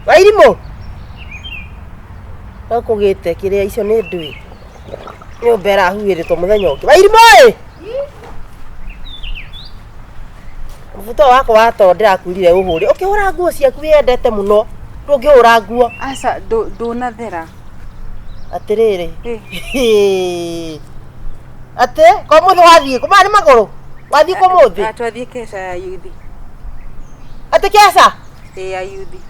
Wairimo. Akugite kiria icio ni ndui. Ni ubera huiritwo muthenya ungi. Wairimo ĩ. Mubuto wako wato ndirakwirire uhuri. Ukihura nguo ciaku wendete muno. Ndungihura nguo. Asa ndunathera. Atiriri. Ate ko muthe wathie kuma ni maguru. Wathie ko muthe. Twathie Kesha ya yuthi. Ate Kesha? Ya yuthi.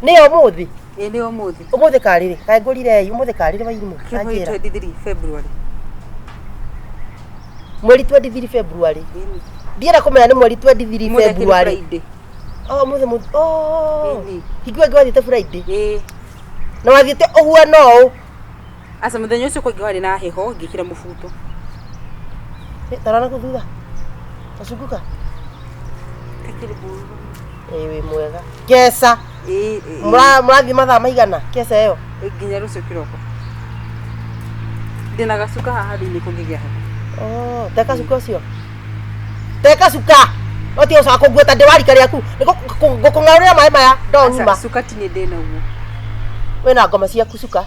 Ni omuthi. Ni omuthi. Umuthi karire. Kae ngurire umuthi karire Wairimo. 23 February. Mweri 23 February. Ndiera kumenya ni mweri 23 February. Oh muthi. Oh. Higwe gwathite Friday. Na wathite ohuo no. Asa muthenya ucio kwa giwari na heho ngikira mubuto. Tarana kuthutha. Asuguka. Kakiri buru. We mwega. Kesha. Murathi mathaa maigana Kesha iyo. Nginya rucio kiroko. Ndina gasuka haha thini kungigia haha. Oh, teka suka ucio. Teka suka. Oti uca kugweta ndiwarika riaku. Ngukung'aurira mai maya ndonyuma. Suka tini ndina uguo. Wena ngoma ciaku suka.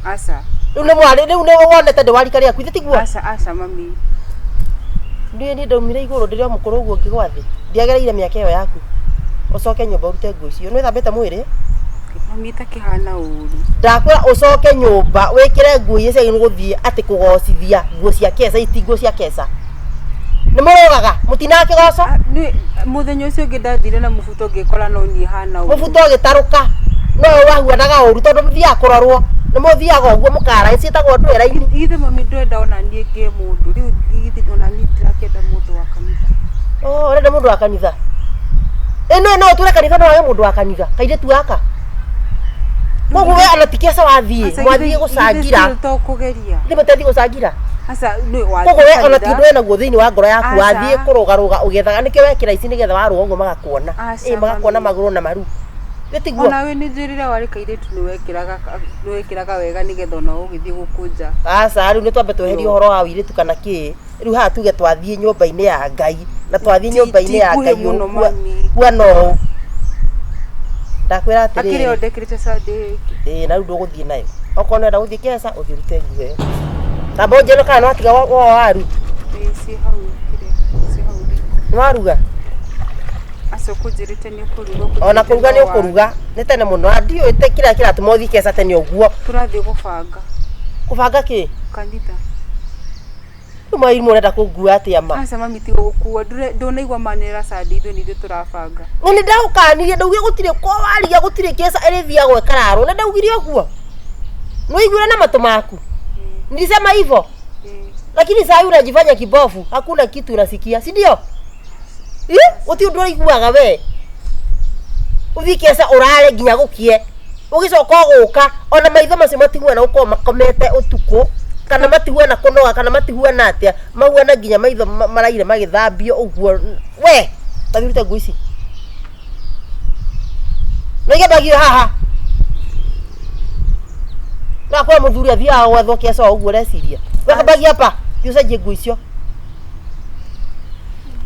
Asa. Riu ni mwari riu ni wonete ndiwarika riaku itiguo. Asa mami. Ni ndaumire iguru ndirio mukuru uguo ngigwathi. Ndiagereire miaka iyo yaku. Ucoke nyumba urute nguo icio. Ni thambete mwiri? Mami takihana uru. Ndakwira ucoke nyumba wikire nguo icio cia guthie ati kugocithia nguo cia Kesha itinguo cia Kesha. Ni murogaga mutina kigoco? Ni muthenya ucio ngindathire na mubuto ngikora no nyihana uru. Mubuto gitaruka. No wahuanaga uru tondu muthia kurorwo. Ni muthiaga uguo mukara icitagwo ndwera-ini. Ithe mami ndwenda ona nie ngie mundu. Riu ithe ona nie tirakenda mundu wa kanitha. Oh, renda mundu wa kanitha. No ture kanitha no we mundu wa kanitha. Kaire tu aka. Koguo we ana tikesa wathie. Mwathie gucangira. Kugeria. Ndi mutethi gucangira. Asa ni wathie. Koguo we ona ti ndwe naguo thiini wa ngoro yaku wathie kurugaruga ugethaga nikio wekira ici nigetha waruga uguo magakuona. Magakuona maguru na maru. Gitiguo. Ona we ni njirira wari kaire tu ni wekiraga wega nigetha ona ugithie gukunja. Asa riu ni twambe tweherie uhoro wa wiritu kana ki. Riu haha tuge twathie nyumba-ini ya Ngai na twathie nyumba-ini ya Ngai kuano. Ndakwira atiri. Akire ondekirite Sunday. Na riu nduguthie nayo. Okorwo nenda guthie Kesha uthie rute nguo iyo. Tamba njeno kana watiga waru. Si hau kire. Si hau. Waruga. Aso kujirite ni kuruga. Ona kuruga ni ukuruga. Ni tene muno. Adio ite kira tumothi Kesha tene uguo. Turathie gubanga. Kubanga ki? Kanitha. Mwaimu urenda kungua atia ma. Asa mami ti gukua. Ndonaigwa manera Sunday ithu ni turabanga. Ni ndaukanirie ndaugie gutire kwa Warigia gutire Kesha erithiagwo ekararo. Ni ndaugire uguo. Nuiguire na mato maku. Nilisema hivyo. Lakini sasa unajifanya kibofu. Hakuna kitu unasikia, si ndio? Uti undu iguaga we. Uthi Kesha urare nginya gukie. Ugicoka guka ona maitho macio matiguana uko makomete utuko. Kana matiguana kunoga kana matiguana atia. Mahuana nginya maitho maraire magithambio uguo. We, tabirute nguo ici. Nige bagio haha. Na kwa muthuri athia gwethwo Kesha uguo reciria. Wakabagia hapa, tiucenjie nguo icio.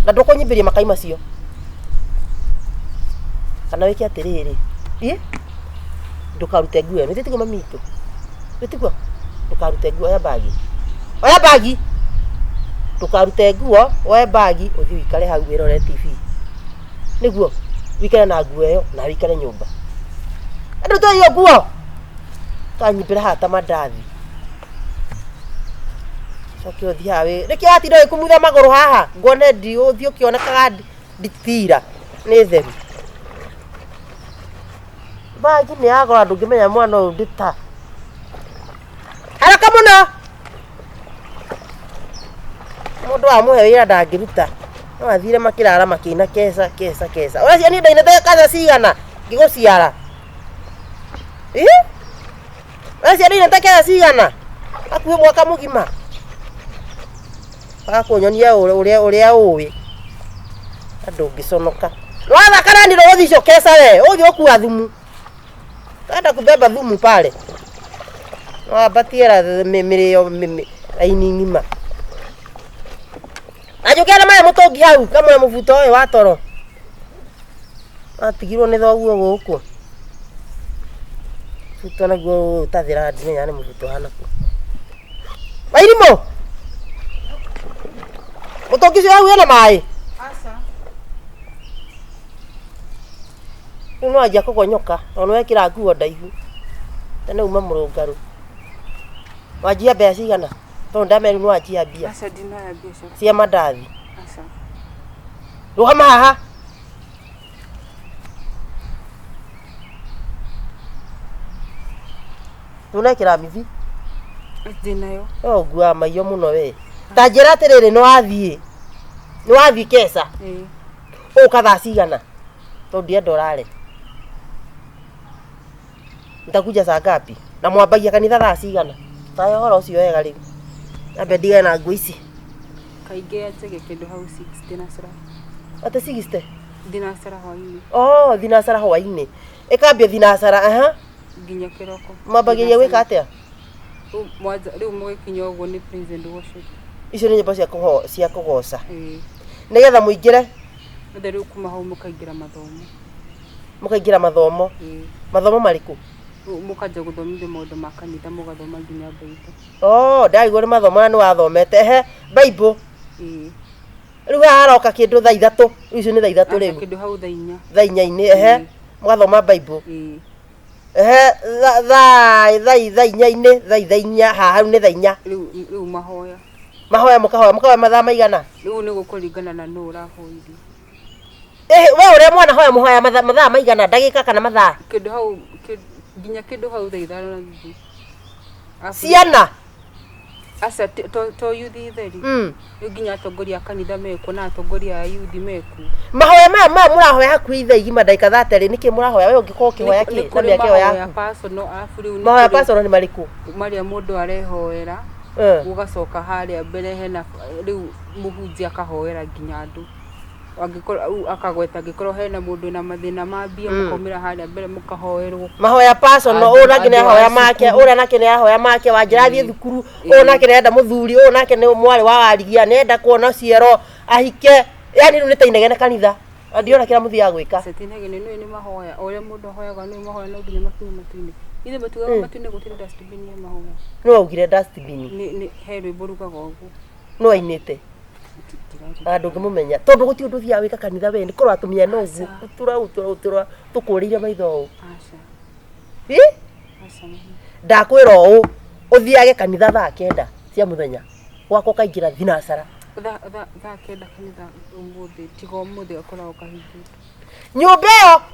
Na ndukunyimbiria makai macio. Kana wiki atiriri. Ndukarute nguo ino. Nitiguo mami itu. Nitiguo. Ndukarute nguo ya bagi. Oya bagi. Ndukarute nguo, oya bagi, uthi wikare hau wirore TV. Niguo. Wikare na nguo iyo na wikare nyumba. Andu to iyo nguo. Kanyimbira hata mandathi. Sokio thiawe. Reke ati ndo kumutha maguru haha. Ngone ndi uthi ukionekaga nditira. Ni theru. Bagi ni agora ndungimenya mwana uyu ndita. Haraka muno. Mundu amuhe wira ndangiruta. No athire makirara makina Kesha. Ora ciani ndaine Kesha cigana ngiguciara. Ora ciani ndaine Kesha cigana. Akuhe mwaka mugima. Akunyonia uria uwi. Andu ngiconoka. Wathakana ni rothi Kesha we. Uthi okua thumu. Tanda kubeba thumu pale. Batiera mirio aini ngima. Ajukera maya mutongi hau kamwe mubuto uyu wa toro. Atigirwo ni thoguo guku. Mubuto naguo utathira ndine yani mubuto hanaku. Wairimo. Mutokisi au yana mai. Asa. Uno aja kogonyoka, ono wekira nguo ndaihu. Tene uma murungaru. Wajia bea cigana. To ndameri no ajia bia. Asa dina ya bia cia. Cia mandathi. Asa. Rugama haha. Tunekira mithi. Dinayo. Gua maiyo muno we. Ta njira atiriri no athie. No athie Kesha. Ukatha cigana. To ndienda urare. Nitakuja saa ngapi? Na mwambagia kanitha thaa cigana? Tayo horo ucio wega riu. Ambe ndiga na nguo ici. Kaige atege kindu hau 6 dinasara. Ate 60. Dinasara hwaini. Oh, dinasara hwaini. Ikambia dinasara aha. Ginya kiroko. Mwambagia gwika atia? Mwaza riu mwikinya uguo ni praise and worship. Icio ni nyimbo cia kugoca. Nigetha muingire. Nda riu kuma hau mukaingira mathomo. Mukaingira mathomo. Mathomo mariku? Mukaja guthomithia maundu ma kanitha mugathoma nginya Bible. Oh, ndaigua ni mathomo ni wathomete. Ehe, Bible. Riu haroka kindu thaa 3. Icio ni thaa 3 riu. Kindu hau thaa 4. Thaa 4 ehe. Mugathoma Bible. Ehe, thaa 4 thaa 4 haha ni thaa 4. Riu mahoya. Mahoya mukahoya mathaa maigana? Riu ni gukuringana na no urahoirie. We ure mwana hoya muhoya mathaa maigana ndagika kana mathaa? Kindu hau ginya kindu hau thaa 5 na nuthu. Ciana. Asa to yuthi theri. Riu ginya atongoria kanitha meku na atongoria a yuthi meku. Mahoya maya murahoya hakuhi thaa igima ndagika 30 niki murahoya we ungikorwo kihoya ki na miaka yo yaku? Mahoya personal ni mariku? Maria mundu arehoera. Ugacoka haria mbere hena riu muhunjia akahoera ginya andu. Wangikora akagweta ngikoro hena mundu na mathina ma mbia mukomira haria mbere mukahoerwo. Mahoya personal ura ngine hoya make, ura nake ni ahoya make wanjirathie thukuru, ura nake nenda muthuri, ura nake ni mwari wa Warigia, nenda kuona ciero ahike. Yani riu ni ta inegene kanitha. Ndiona kila muthia gwika. Setinegene ni mahoya. Ore mundu hoyaga ni mahoya no nginya makinya matini. Ithe batuga matini gutire dustbin ya mahoya. No ugire dustbin. Ni herwe boruga gogu. No ainite. Andu ngimumenya tondu guti undu thia wika kanitha we ni korwo atumia no ugu tura tukurire maitho u. Aca. Aca. Ndakwira u uthiage kanitha thaa 9 cia muthenya. Gwako kaingira dinasara. Thaa 9 kanitha umuthi tigo umuthi akoragwo kahingite. Nyumba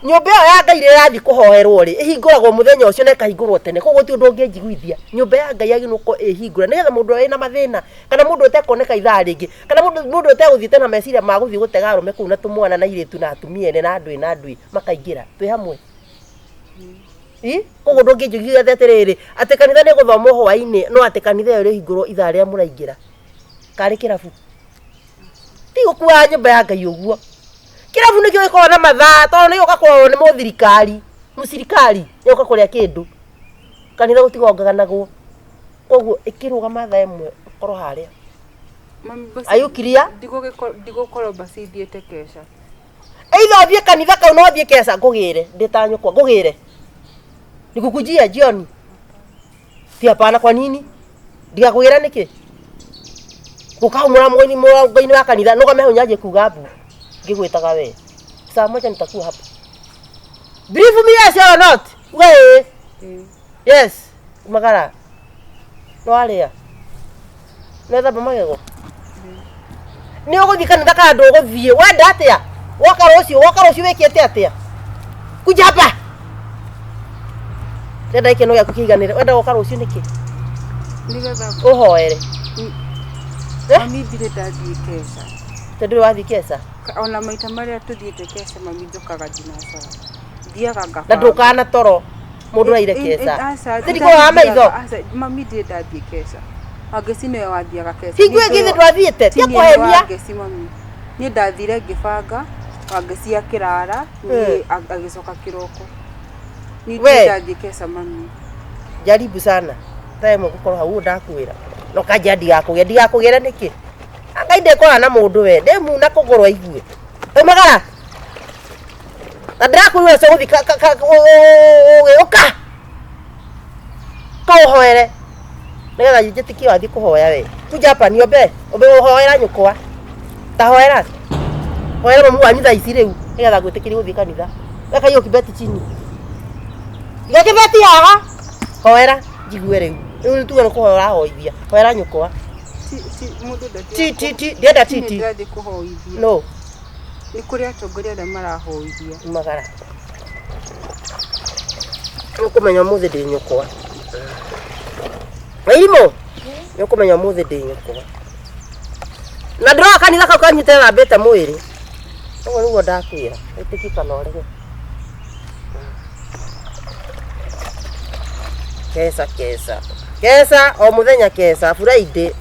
iyo ya Ngai irathi kuhoherwo ri ihinguragwo muthenya ucio na kahingurwo tene koguo ti undu ungejiguithia. Nyumba ya Ngai aginu ko ihingura nigetha mundu ena mathina kana mundu utekoneka ithaa ringi kana mundu uteguthiite na meciria ma guthii gutega arume kuu na tumwana na iritu na atumia ene na andui makaingira twi hamwe. Koguo ndungejiguithia atiriri ati kanitha ni guthoma hwaini no ati kanitha iyo ihingurwo ithaa ria muraingira kari kirabu ti gukua nyumba ya Ngai uguo. Kirabu nikio iko na mathaa to ni ugakorwo ni muthirikari ni ugakoria kindu kanitha gutigongaganagwo koguo ikirugama thaa imwe korwo haria ayukiria ndigokorwo basi thiete Kesha either thie kanitha kau no thie Kesha ngugire nditanyukwa ngugire nikukujia jioni ti hapana. Kwa nini ndigakugira niki ukaumura mwaini wa kanitha no kama hunyaje kugabu ngigwitaga we saa moja nitakuwa hapa. Believe me, yes or not? We yes magara no aria netha bamagego ni uguthi kanitha kandu uguthie wenda atia wakara ucio wekete atia kuja hapa nenda ikeno ya kukiganira wenda wakara ucio niki nigetha uhoere mami bire ndathie Kesha tondũ wathi Kesha ona maita maria tuthiete Kesha mami njokaga dinasara thiaga ngaba na ndukana toro mundu aire Kesha ndiko wa maitho mami ndire ndathie Kesha agecine yo wathiaga Kesha sigwe githe twathiete tia kuhenia mami ni ndathire ngibanga wangecia kirara ni agicoka kiroko ni ndathie Kesha mami jaribu sana time gukorwo hau ndakwira no kanja ndigakugira niki Ngai ndekora na mundu we ndemu na kugorwa igue magara na ndakuira so guthi uka uhoere nigetha njitikie wathi kuhoya we kuja hapa niombe uhoera nyukwa ta hoera mamu wanyu thaa ici riu nigetha gwitikirie guthii kanitha weka hiyo kibeti chini iga kibeti haha hoera jigue riu tuge no kuhoera hoithia hoera nyukwa ti ndienda titi no ni kuri atongoria arĩa marahoithia magara ukumenya muthi ndi nyukwa Wairimo ukumenya muthi ndi nyukwa na ndĩroa kanitha kau kanyite thambĩte mwĩrĩ ũguo nĩguo ndakwĩra ĩtĩkĩka na ũrege Kesha o mũthenya Kesha Friday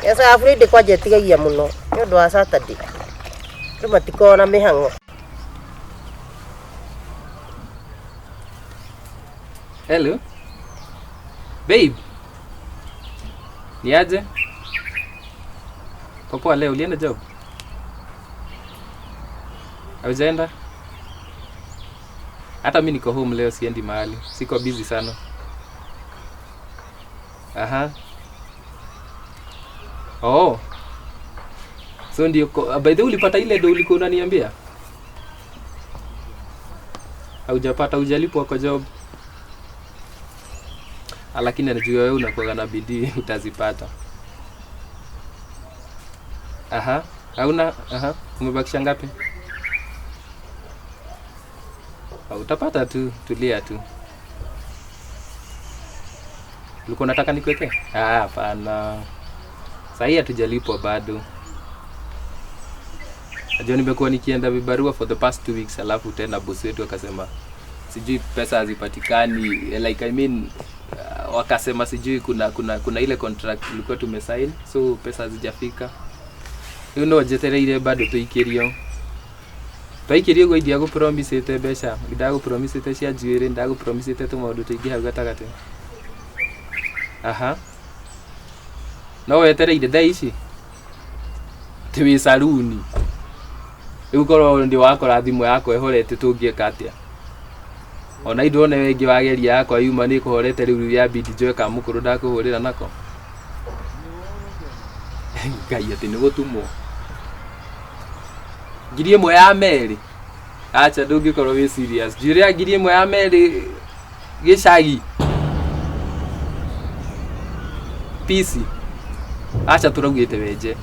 ya Friday kwanja ĩtigagia mũno nĩ ũndũ wa Saturday rĩu matikona mĩhang'o. Hello babe, niaje? Popoa leo ulienda job? Haujaenda? Hata mimi niko home leo, siendi mahali. Siko busy sana. Aha. Oh. So ndio by the way ulipata ile do ulikuwa unaniambia? Haujapata, hujalipwa kwa job. Lakini najua wewe unakuwa na bidii utazipata. Aha. Hauna? Aha. Umebakisha ngapi? Utapata tu, tulia tu. Ulikuwa unataka nikuweke? Hapana. Sasa hatujalipwa bado. Najua nimekuwa nikienda vibarua for the past 2 weeks, alafu tena boss wetu akasema sijui pesa hazipatikani, like I mean wakasema sijui kuna ile contract ilikuwa tumesign, so pesa hazijafika. You know jetereire bado tuikirio go idia go promise ite besha ndago promise ite cia juire ndago promise ite to maundu tuingi hau gatagate. Aha, no wetereire thaa ici tiwi saluni ukoro ndi wakora thimu yako ehorete tungieka atia ona indo ne wengi wageria yako yuma ni kuhorete riu ya bidi joe ka mukuru ndakuhurira nako ngai ati ni gutumwo ngiri imwe ya meri. Acha ndungikorwo wi serious ngiria ngiri imwe ya meri gicagi pisi. Acha turaugite wenje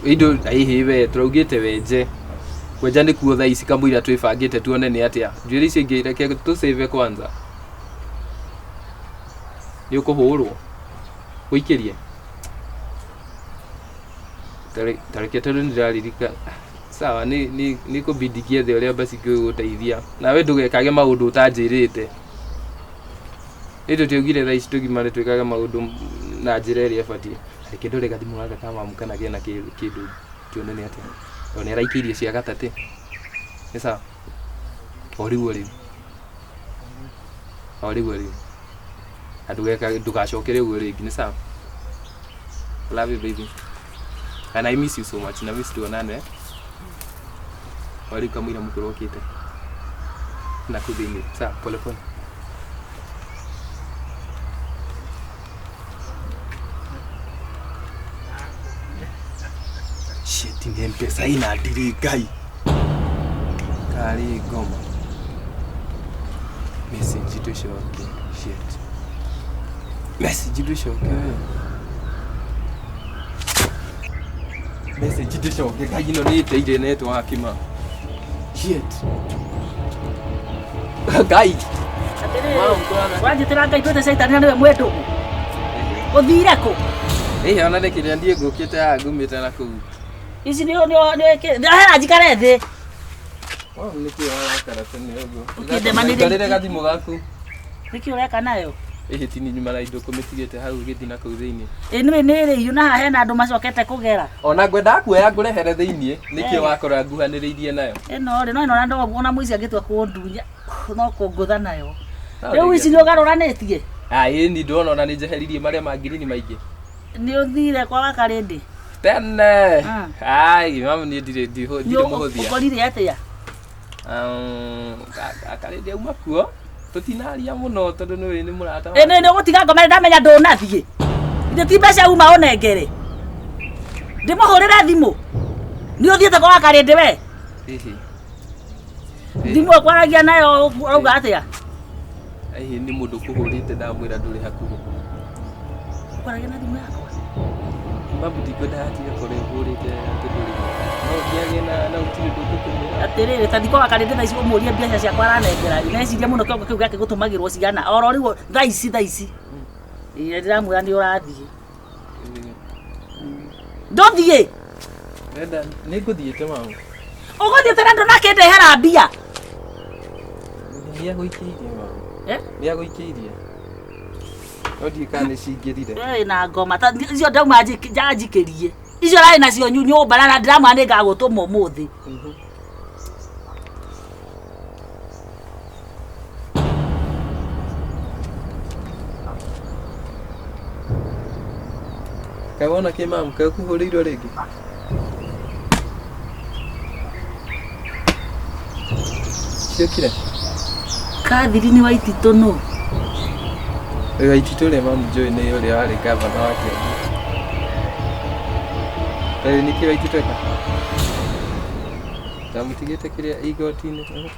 indo aihiwe turaugite wenje kwenja ni kuo thaa ici kamwira twibangite tuone ni atia njuiri ici ngireke tu save kwanza ni ukuhurwo wikirie tarekete ndiralirika sawa ni kubidikia the uria basi guteithia na we ndugekage maundu utanjirite ito tiugire thaa ici tugimane twikage maundu na njira iria batie kindu rega thimu wake kama mukana gena kindu tuone ni atia ona raikirie cia gatate ni sawa ori adugeka ndugacokere ugo ringi ni sawa. Love you baby and I miss you so much. Na miss tuonane wali kamwira mukuru okite na kudini sawa pole pole. Shit, ni mpesa ina dili gai kali goma message to show okay. Shit, message to show okay. Message to show okay. Kaji no ni teire network ma shit gai waje tiranga itote saitani ndio mwetu uthire ko ona nekire ndie ngukite ngumite na ku ici ni ajikare thi niki warakara tene uguo ukinde gathimu gaku niki ureka nayo tini nyuma na indo kumitigite hau githina kau thiini ni riu na hena andu macokete kugera ona ngwenda kuoya ngurehere thiini niki wakora nguhaniriirie nayo ino na ndo ona muici agitwa kundunya no kungutha nayo riu ici ni ugaruranitie ni ndona ona ni njeheririe maria mangirini maingi ni uthire kwa wakarindi tene mama ni ndire muhuthia ukorire atia akarindi uma kuo tutinaria muno tondu ni murata ene no gutiga ngoma ndamenya ndunathie inde ti mbeca uma onengere ndimuhurira thimu ni uthiete kwa karinde we thimu kwaragia nayo auga atia ni mundu kuhurite ndamwira nduri hakuhi kwaragia na thimu yakwa mabu ndikwenda hatia kore hurite atinduri no ndiage na utiri ndukumira atiriri ta ndikwa karinde na icio umuria mbeca ciakwa aranengera ineciria muno kiongo kiu giake gutumagirwo cigana oro riu thaici ndiramwira ni urathie ndothie enda nikuthiete mamu uguthiete na ndonake ndehera mbia ni aguikiirie mamu ni aguikiirie odi kane cingirire na ngoma ta icio ndauma njanjikirie icio rai nacio nyumba na ndiramwa ni ngagutuma umuthi kawona ke mamu kakuhuriirwo ringi ciokire kathiri-ini wa ititũ no wa ititũ ũrĩa mamu njũĩ nĩ ũrĩa warĩ gavana wa Kiambu nĩkĩ wa ititũ eka tamũtigĩte kĩrĩa igoti-inĩ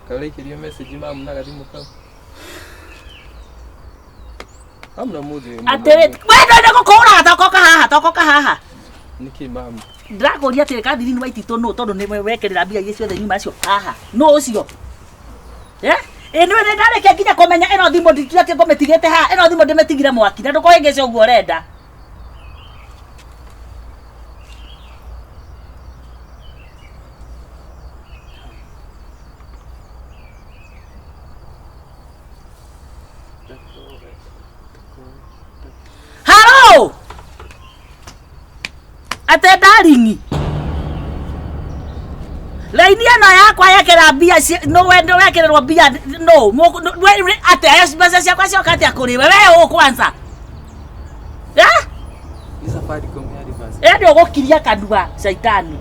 kaũrĩkĩrio message mamu na gathimũ kau amna muthi atĩrĩ wenda gũkũũraga tokoka haha nĩkĩ mamu ndĩrakũria atĩrĩ kathiri-ini wa ititũ no tondũ nĩ wekĩrĩra mbia iria ciothe nyuma acio haha no ũcio ĩno nĩ ndarĩkia nginya kũmenya ĩno thimũ ndikirĩtie ngũmĩtigĩte haha ĩno thimũ ndĩmĩtigire mwaki na ndũkũhĩngĩce ũguo ũrenda haro ate darling laini ĩno yakwa yekĩra mbia no wende wekĩrĩrwo mbia no ate mbeca ciakwa cioka atĩa kũrĩ we kwanza ni safari komia reverse ndio ũgũkiria kanua shaitani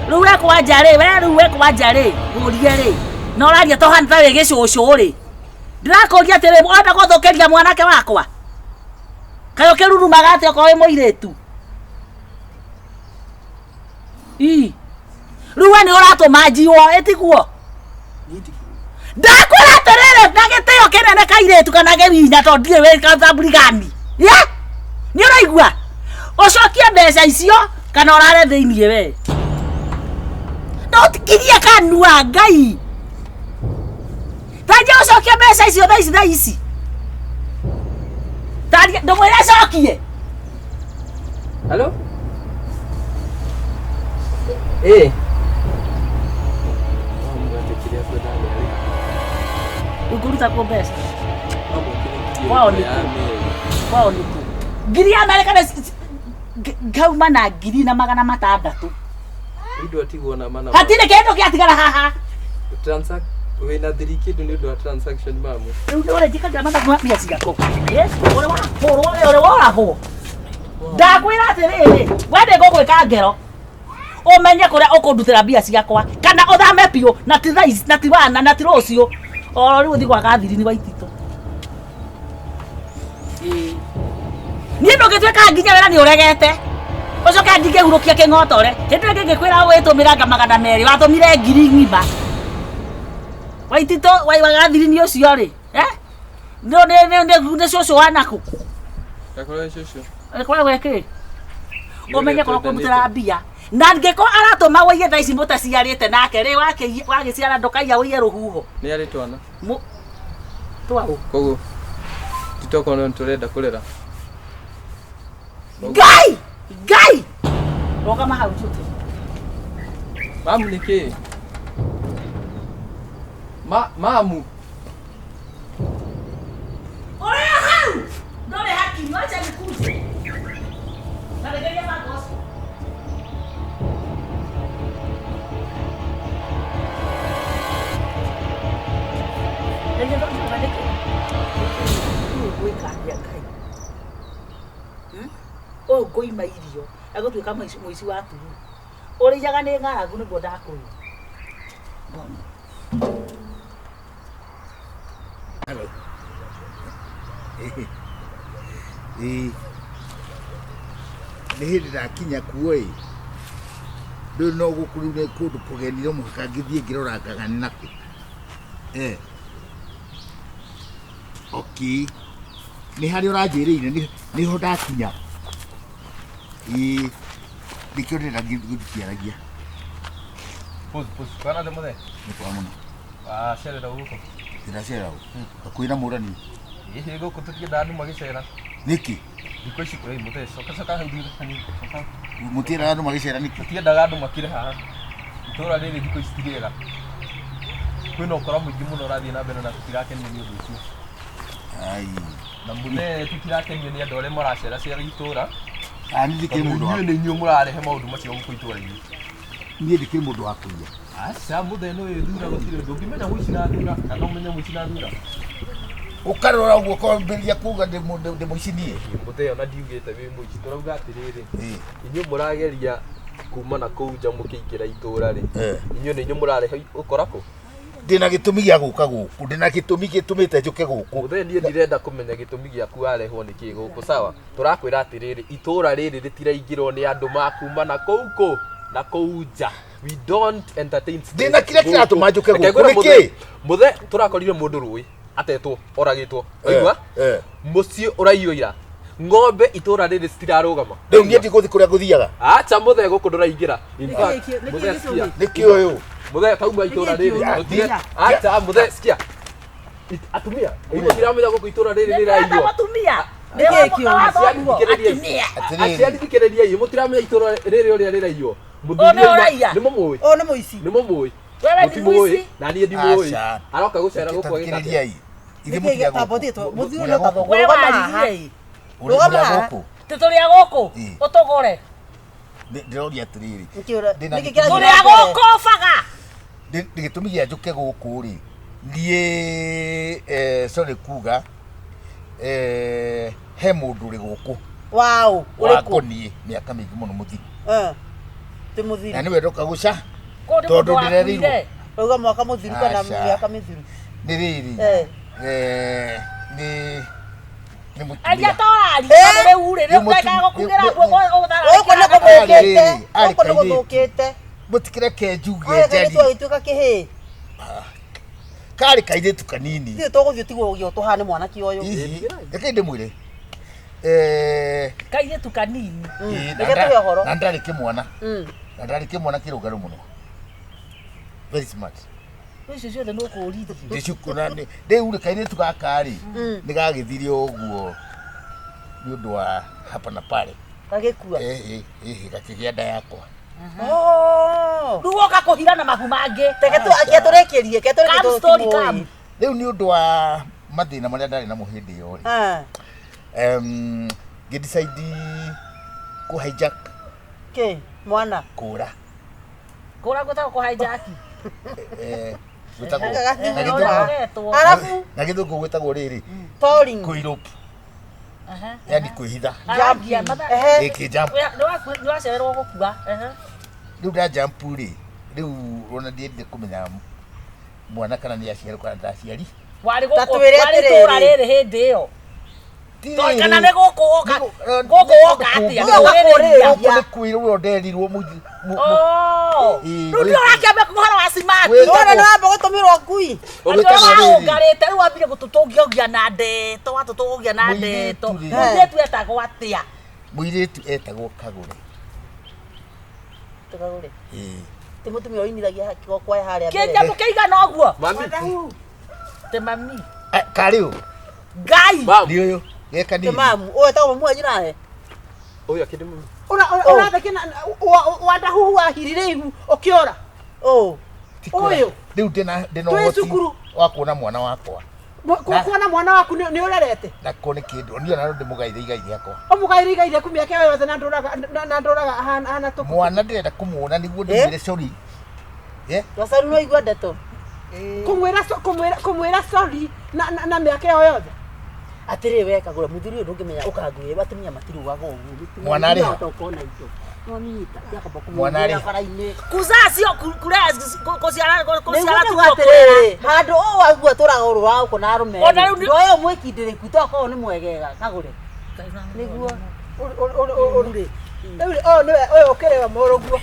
rĩu wekwa njarĩ ũrie rĩ no ũraria tohana ta wĩ gĩcũcũ rĩ ndirakũria atĩrĩ ũrenda gũthũkĩria mwanake wakwa kayo kĩrurumaga atĩ okorwo wĩ mũirĩtu rĩu we nĩ ũratũma njiwo ĩtiguo ndakwĩra atĩrĩrĩ na gĩtĩo kĩnene kairĩtu kana gĩwinya tondũ ndirĩ wĩ katamburigani nĩ ũraigua ũcokie mbeca icio kana ũrare thĩiniĩ we no tikirie kanua ngai Taja ucokie mbeca icio thaa ici taria ndũmwĩre acokie halo ukuruta kwa mbeca kwao nĩ kũ ngiri ya Amerika ngauma na 2,600 indo atigwo na mana hatirĩ kĩndũ gĩatigara haha transact wena thiriki nĩ ũndũ wa transaction mamu rĩu nĩ ũrĩnjĩka ndĩramata kwa mbia ciakwa ũrĩ worahwo ndakwĩra atĩrĩrĩ wende ngũgwĩka ngero ũmenye kũrĩa ũkũndutĩra mbia ciakwa kana ũthame biũ na ti thaa ici na ti wana na ti rũciũ oro rĩu ũthiĩ gwa gathiri-inĩ wa ititũ niĩ ndũngĩtuĩka nginya wĩra nĩ ũregete ũcoke ndingĩhurũkia kĩng'otore hĩndĩ ĩrĩa ngĩkwĩra ũgĩtũmĩra magana merĩ watũmire 1,000 wa ititũ wa gathiri-inĩ ũcio rĩ nĩ cũcũ wa nakũ gakorwo cũcũ ĩkoragwo ĩkĩ ũmenye korwo kũmũtĩra mbia na ngĩko aratũma wũiye thaa ici mũtaciarĩte nake rĩ wagĩciara ndũkaiya wũiye rũhuho nĩ arĩ twana twaũ koguo titokorwo nĩ tũrenda kũrera Ngai rogama hau tũtũ mamu nĩkĩ mamu ũrĩa hau ndũrĩ hakimu acha nikuje na regeria makosa ndio ndio bandike kuika ya kai o ngoima irio agotwika muici wa turu urijaga ni ng'aragu niguo ndakuria Hello. Nĩ hĩndĩ ndakinya kuo ĩ ndũĩ no gũkũ rĩu nĩ kũndũ kũgeni no mũhaka ngĩthiĩ ngĩrorangaga nĩ nakũ okay nĩ harĩa ũranjĩrĩire nĩho ndakinya nĩkĩo ndĩrenda ngĩkĩaragia Kana de mothe. nĩ kwa mũno Cerera gũkũ. ndĩracera hakuhĩ na mũrani Hihi gũkũ tũtiendaga andũ magĩcera. nĩkĩ Thikũ ici kũrĩ mothe coka hau thutha hanini. mũtiendaga andũ magĩcera nĩkĩ Tũtiendaga andũ makire haha. Itũra rĩrĩ thikũ ici ti rĩega. Kwĩna ũkora mũingĩ mũno ũrathiĩ na mbere na tũtirakenio nĩ ũndũ ũcio. ai Na mũne tũtirakenio nĩ andũ arĩa maracera cera itũra. niĩ ndikĩrĩ mũndũ wa Nĩ inyuĩ mũrarehe maũndũ macio gũkũ itũra-inĩ. niĩ ndikĩrĩ mũndũ wa kũiya Aca mũthee nĩ ũyũ thura gũtirĩ ũndũ ũngĩmenya mũici na thura kana ũmenye mũici na thura. ũkarora ũguo kwambĩrĩria kuga ndĩ mũici niĩ Mũthee ona ndiugĩte wĩ mũici tũrauga atĩrĩrĩ. Inyuĩ mũrageria kuma na kũu nja mũkĩingĩra itũra rĩ. Inyuĩ nĩ inyuĩ mũrarehe ũkora kũ? ndĩna gĩtũmi gĩa gũka gũkũ ndĩna gĩtũmi gĩtũmĩte njũke gũkũ Mũthee niĩ ndirenda kũmenya gĩtũmi gĩaku warehwo nĩ kĩ gũkũ sawa. Tũrakwĩra atĩrĩrĩ itũra rĩrĩ rĩtiraingĩrwo nĩ andũ makuma na kũu kũ na kũu nja. We don't entertain. ndĩna kĩrĩa kĩratũma njũke gũkũ nĩkĩ Mũthee tũrakorire mũndũ rũĩ atetwo oragĩtwo waigua mũciĩ ũraiyũira ng'ombe itũra rĩrĩ citirarũgama rĩu niĩ ndigũthiĩ kũrĩa ngũthiaga acha mũthee gũkũ ndũraingĩra in fact mũthee sikia nĩkĩ ũyũ mũthee tauma itũra rĩrĩ acha mũthee sikia atumia inyuĩ ndiramenya gũkũ itũra rĩrĩ rĩraiywo atumia aciari thikĩrĩria inyuĩ mũtiramenya itũra rĩrĩ ũrĩa rĩraiywo nĩ mũmũĩ nĩ mũici nĩ mũmũĩ wewe ni muici na niĩ ndimũĩ aroka gũcera gũkũ agĩkatĩrĩria ithe mũtiagũkũ mũthiũrĩ ũtagũkũ rũgama gũkũ tuturia guku utugure ndĩroria atĩrĩrĩ turia guku baga gĩtũmi gĩa njũke gũkũ rĩ ndiĩ sorry kuga he mũndũ ũrĩ gũkũ wao wakoniĩ mĩaka mĩingĩ mũno mũthiru ti mũthiru na nĩwe ndoka gũca tondũ ndĩrerirwo rauga mwaka mũthiru kana mĩaka mĩthiru nĩ rĩrĩ nĩ aria torari rĩu rĩ rĩu gũkugira ũkũ nĩ gũthũkĩte mũtikĩreke njuge njari twagĩtuĩka kĩhĩ karĩ kairĩtu kanini ithuĩ tũgũthiĩ tigwo ũgĩo tũhane mwanake ũyũ reke ndĩmwĩre kairĩtu kanini na ndarĩ kĩmwana na ndarĩ kĩmwana kĩrũngarũ mũno very smart icio ciothe nĩ ũkũrithia ndĩcukuna rĩu rĩ kairĩtu gaka rĩ nĩ gagĩthire ũguo nĩ ũndũ wa hapa na pale gagĩkua gakĩgĩa nda yakwa rĩu woka kũhira na mahu mangĩ tũrĩkĩrie rĩu nĩ ũndũ wa mathĩna marĩa ndarĩ namo hĩndĩ ĩyo rĩ ngĩdecide kũ-hijack mwana kũra gwĩtagwo kũ-hijack na gĩthũngũ gwĩtagwo rĩrĩ kũ-elope yani kwĩhitha nĩwacererwo gũkua rĩu ndajampu rĩ rĩu ona ndiendire kũmenya mwana kana nĩ aciarwo kana ndaciari warĩ tũra rĩrĩ hĩndĩ ĩyo kana nĩ gũkũ woka atĩa nĩ kwĩrwo nderirwo rĩu nĩũrakĩambia kũhara wa simati nĩ wamba gũtũmĩrwo ngui ũngarĩte rĩu wambire gũtũtũngia na ndeto watũtũngia na ndeto mũirĩtu etagwo atĩa mũirĩtu etagwo Kagure ti mũtumia ũinithagia kwae harĩa kĩnjamu kĩigana ũguo te mami karĩ ũ ngai nĩ ũyũ geka nini mamu ũyũ etagwo mamu wanyu nawe ũyũ akĩndĩ mami ũrathekena wandahuhu wahirire ihu ũkĩora ũyũ rĩu ndĩna ũhoti wa kuona mwana wakwa kuona mwana waku nĩ ũrerete nako nĩ kĩndũ niĩ ona ndĩ mũgaire igai rĩakwa ũmũgaire igai rĩaku mĩaka ĩyo yothe na ndũraga hana tũkũ mwana ndĩrenda kũmuona nĩguo ndĩmwĩre sorry twacaru no igua ndeto kũmwĩra sorry na mĩaka ĩyo yothe Atire we KAGURE muthuri uyu ndungimenya ukangure batumia matirugaga uguo. Mwana ri. Mwana ri. Kuzasio kusiara tugatere. Handu o wagua turaga uru wa uko na rume. Ndoyo mwikindire kutoko ni mwegega KAGURE. Niguo. Uri. Oh no oyo okerewa moroguo.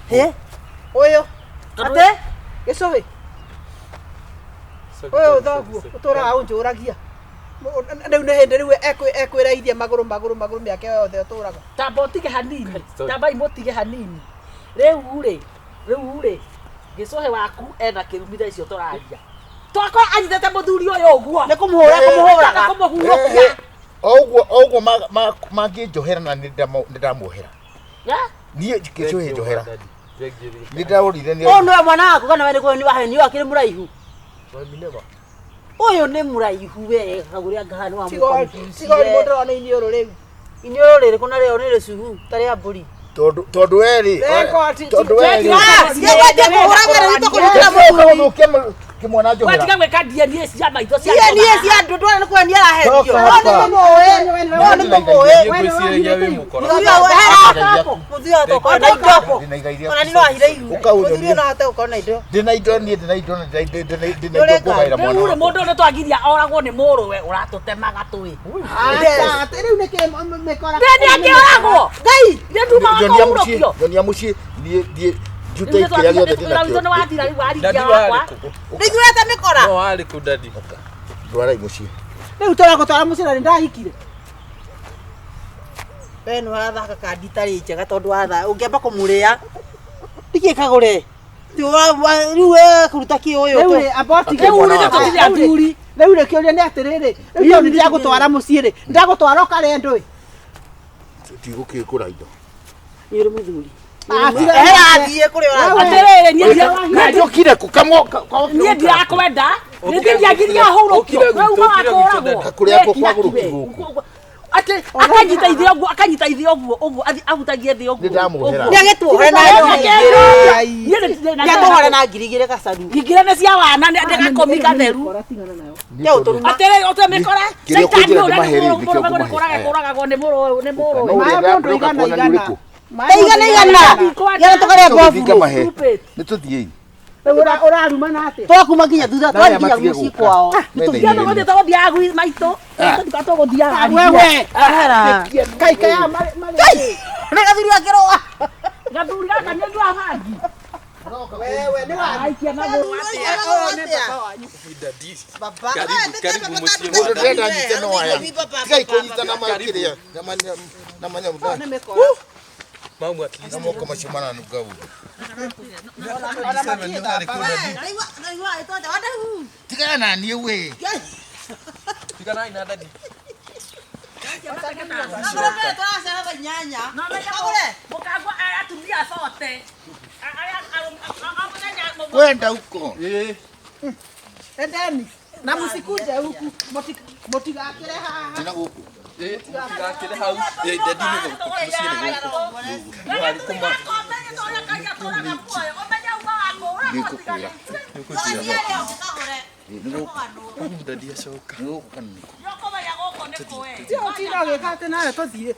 He? Oyo. Ate? Gesobe. Oyo thoguo utura unjuragia. Riu ne hende riu ekwiraithia maguru miake yothe uturaga. Tamba utige hanini. Tamba imutige hanini. Riu ri. Gicohe waku ena kirumitha icio turaria. Twakwa anyitete muthuri uyu uguo. Ni kumuhura. Kumuhurukia. Oguo manginjohera na nindamuohera. Ya? Niĩ Kesha njohera. Nindaurire ni. O no mwana waku kana we ni waheni wakire muraihu. Uyu ni muraihu we KAGURE angahani wa muko. Tigori mundu ona inioro riu. Inioro riri kuna rio ni ricuhu tari ya mburi. Tondu weri. Tondu weri. Kimwana njohera. Watika gweka DNA cia maitho cia. DNA cia andu ndwara ni kwenia arahendio. Ona ni no ahire ihu. Muthuri no ate ukona indo. Ndina indo ndina mwana. Mundu ndo twagiria oragwo ni muru we uratutemaga tui. Riu niki mekora. Ndeni akiragwo. Ngai, ndio tuma wakorokio. Nyonia muci die jute kiria giothe ndina kio. Ndio wathira riu Warigia wakwa. Ndigurete mikora. No ari ku dadi. Ndwara muci. Riu tũragũtwara mũciĩ na ndahikire. We no wathaka kandi tari njega tondu watha ungiamba kumuria. Ndiki KAGURE. Riu we kuruta ki uyu. Riu aboti tutithia nduri. Riu rekioria ni atiriri. Riu ni ndagũtwara mũciĩ ri. Ndagũtwara ukare ndui. Tigukikura indo. Ni uri muthuri. Athie kuri ora. Atiriri ni njokire kukamwo. Ni ndirakwenda. Ni ndiagiria hurukio. We uma wakoragwo. Kuri ako kwaguru kiguku. Ate akanyita ithio oguo abutagie thio oguo. Ndamuhera. Nyagetuhore na ngirigire gacaru. Ngigire na cia wana ndagakomika theru. Atere otemekora. Saitani ora koraga ni muro. Mundu igana. Igana tukare bofu. Nituthie. Uraruma na ate. Twakuma nginya thutha twathia muci kwao. Nituthia ngothi twathia gwi maito. Tukatogothia wewe. Ahera. Kai ya mari. Na gathuri akiroa. Gathuri gaka ni ndwa hangi. Wewe ni aikia na go baba. Karibu muci. Mundu ndenda nyite no aya. Tigai kunyita na makiria. Na manya mudani. Mamu at least namo kama shimana nugau. Tika na ni we. Tika na ina dadi. Kwenda huko. Endeni. Na msikuje huku. Motigakire haha. Tena huku. Motigakire hau. Dadi ni huko. Musini huko. Wali kuma. Nikukura. Dadi asoka. Nuko kaniko. Sio kina gekate nayo tothie.